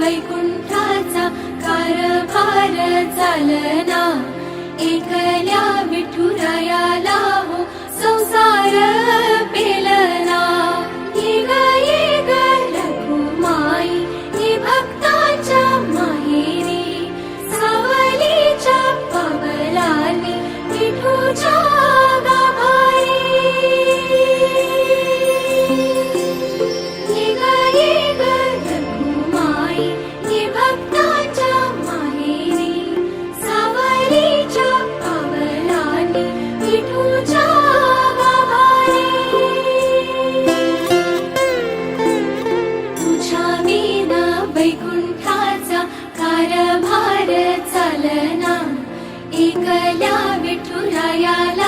वैकुंठाचा कारभार चालना, एकल्या विठुरायाला हो संसार पेलना। येग येग रखुमाई हे भक्तांच्या माहेरी, सावलीच्या पावलांनी विठूच्या गाभारी। येग येग रखुमाई हे भक्तांच्या माहेरी, सावलीच्या पावलांनी विठूच्या गाभारी। तुझ्या विना वैकुंठाचा कारभार चालना, एकल्या विठुरायाला